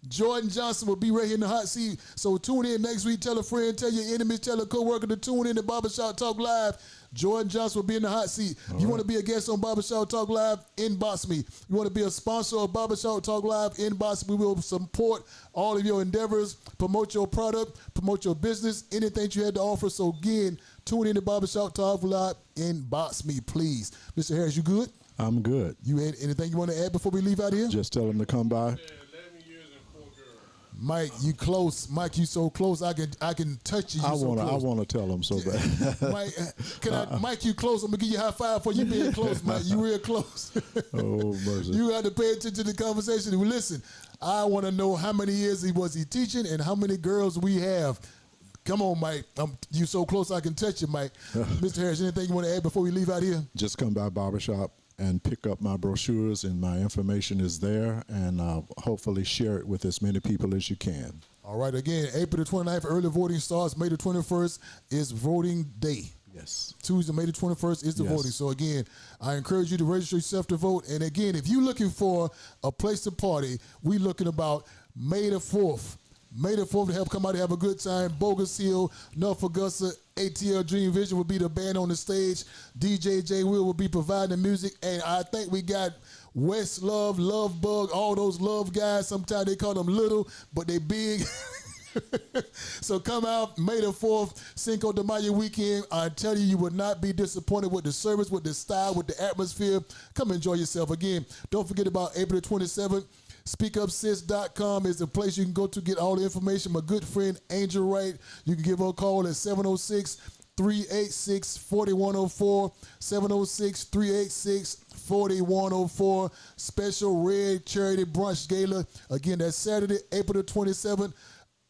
Jordan Johnson will be right here in the hot seat. So tune in next week. Tell a friend, tell your enemies, tell a coworker to tune in to Barbershop Talk Live. Jordan Johnson will be in the hot seat. You want to be a guest on Barbershop Talk Live? Inbox me. You want to be a sponsor of Barbershop Talk Live? Inbox me. We will support all of your endeavors, promote your product, promote your business, anything you had to offer. So again, tune in to Barbershop Talk Live. Inbox me, please. Mr. Harris, you good? I'm good. You had anything you want to add before we leave out here? Just tell them to come by. Mike, you close. Mike, you so close. I can touch you. I want to tell them so bad. Mike, Mike, you close. I'm gonna give you a high five for you being close, Mike. You real close. Oh mercy. You got to pay attention to the conversation. Listen, I want to know how many years he teaching and how many girls we have. Come on, Mike. You so close I can touch you, Mike. Mr. Harris, anything you want to add before we leave out here? Just come by Barbershop and pick up my brochures, and my information is there, and hopefully share it with as many people as you can. All right, again, April the 29th, early voting starts. May the 21st is voting day. Yes. Tuesday, May the 21st is the voting. So again, I encourage you to register yourself to vote. And again, if you're looking for a place to party, we looking about May the 4th. May the 4th to help come out and have a good time. Bogus Hill, North Augusta, ATL Dream Vision will be the band on the stage. DJ J Will be providing the music. And I think we got West Love, Love Bug, all those love guys. Sometimes they call them little, but they big. So come out May the 4th, Cinco de Mayo weekend. I tell you, you will not be disappointed with the service, with the style, with the atmosphere. Come enjoy yourself. Again, don't forget about April the 27th. SpeakUpSis.com is the place you can go to get all the information. My good friend Angel Wright, you can give her a call at 706-386-4104, 706-386-4104. Special Red Charity Brunch Gala. Again, that's Saturday, April the 27th.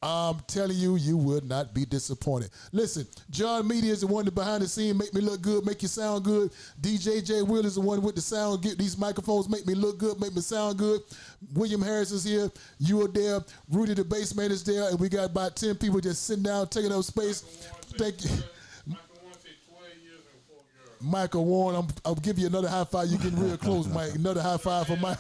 I'm telling you, you would not be disappointed. Listen, John Media is the one that behind the scene make me look good, make you sound good. DJ J Will is the one with the sound. Get these microphones, make me look good, make me sound good. William Harris is here. You are there. Rudy the bass man is there. And we got about 10 people just sitting down, taking up space. Thank you. Michael Warren, I'll give you another high five. You're getting real close, Mike. Another high five for Mike.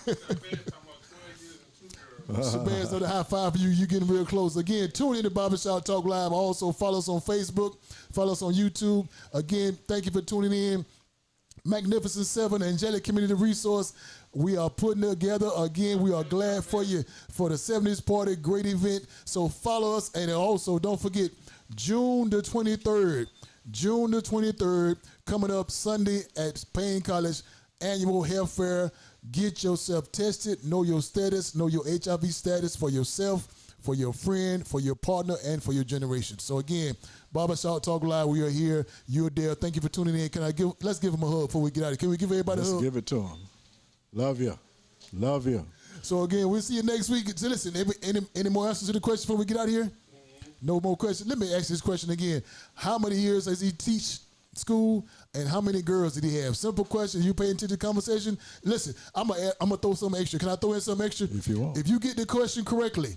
Shabazz, another high five for you. You're getting real close. Again, tune in to Barbershop Talk Live. Also, follow us on Facebook. Follow us on YouTube. Again, thank you for tuning in. Magnificent 7, Angelic Community Resource. We are putting together, again, we are glad for you for the 70s party, great event. So follow us. And also, don't forget, June the 23rd, coming up Sunday at Payne College, annual health fair. Get yourself tested, know your status, know your HIV status for yourself, for your friend, for your partner, and for your generation. So again, Barbershop Talk Live, we are here. You're there. Thank you for tuning in. Let's give them a hug before we get out of here. Can we give everybody a hug? Let's give it to them. Love you. Love you. So again, we'll see you next week. So listen, any more answers to the question before we get out of here? No more questions. Let me ask this question again. How many years does he teach school, and how many girls did he have? Simple question. You pay attention to the conversation. Listen, I'm gonna throw some extra. Can I throw in some extra? If you want. If you get the question correctly,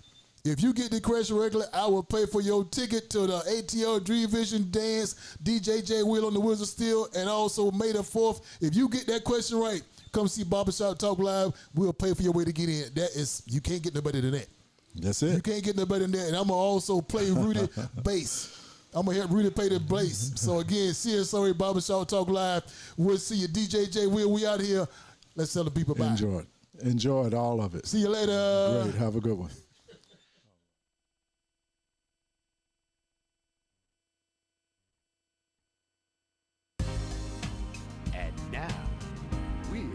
I will pay for your ticket to the ATL Dream Vision Dance, DJ J Will on the Wheels of Steel, and also May the 4th. If you get that question right, come see Barbershop Talk Live. We'll pay for your way to get in. You can't get no better than that. That's it. You can't get no better than that. And I'm gonna also play Rudy bass. I'm going to help really pay the place. So again, CSOA Barbershop Talk Live. We'll see you. DJ J. Will, we out here. Let's tell the people bye. Enjoy it. Enjoyed all of it. See you later. Great. Have a good one. And now, we're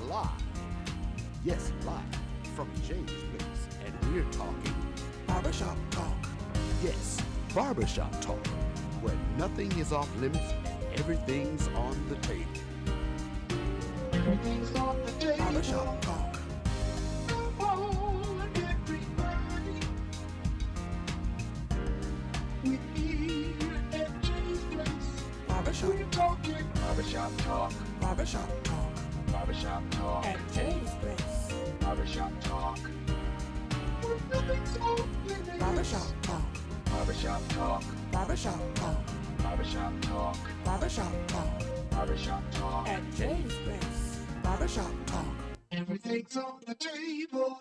live. Yes, live from James Place. And we're talking Barbershop Talk. Yes, Barbershop Talk, where nothing is off limits and everything's on the table. Everything's on the table. Barbershop Talk. Oh, and everybody. We're here at James Place. Barbershop. We're talking Barbershop Talk. Barbershop Talk. Barbershop Talk. At James Place. Barbershop Talk. Where nothing's off limits. Barbershop Talk. Barbershop Talk. Barbershop Talk. Barbershop Talk. Barbershop Talk. Barbershop Talk. At James Place. Barbershop Talk. Everything's on the table.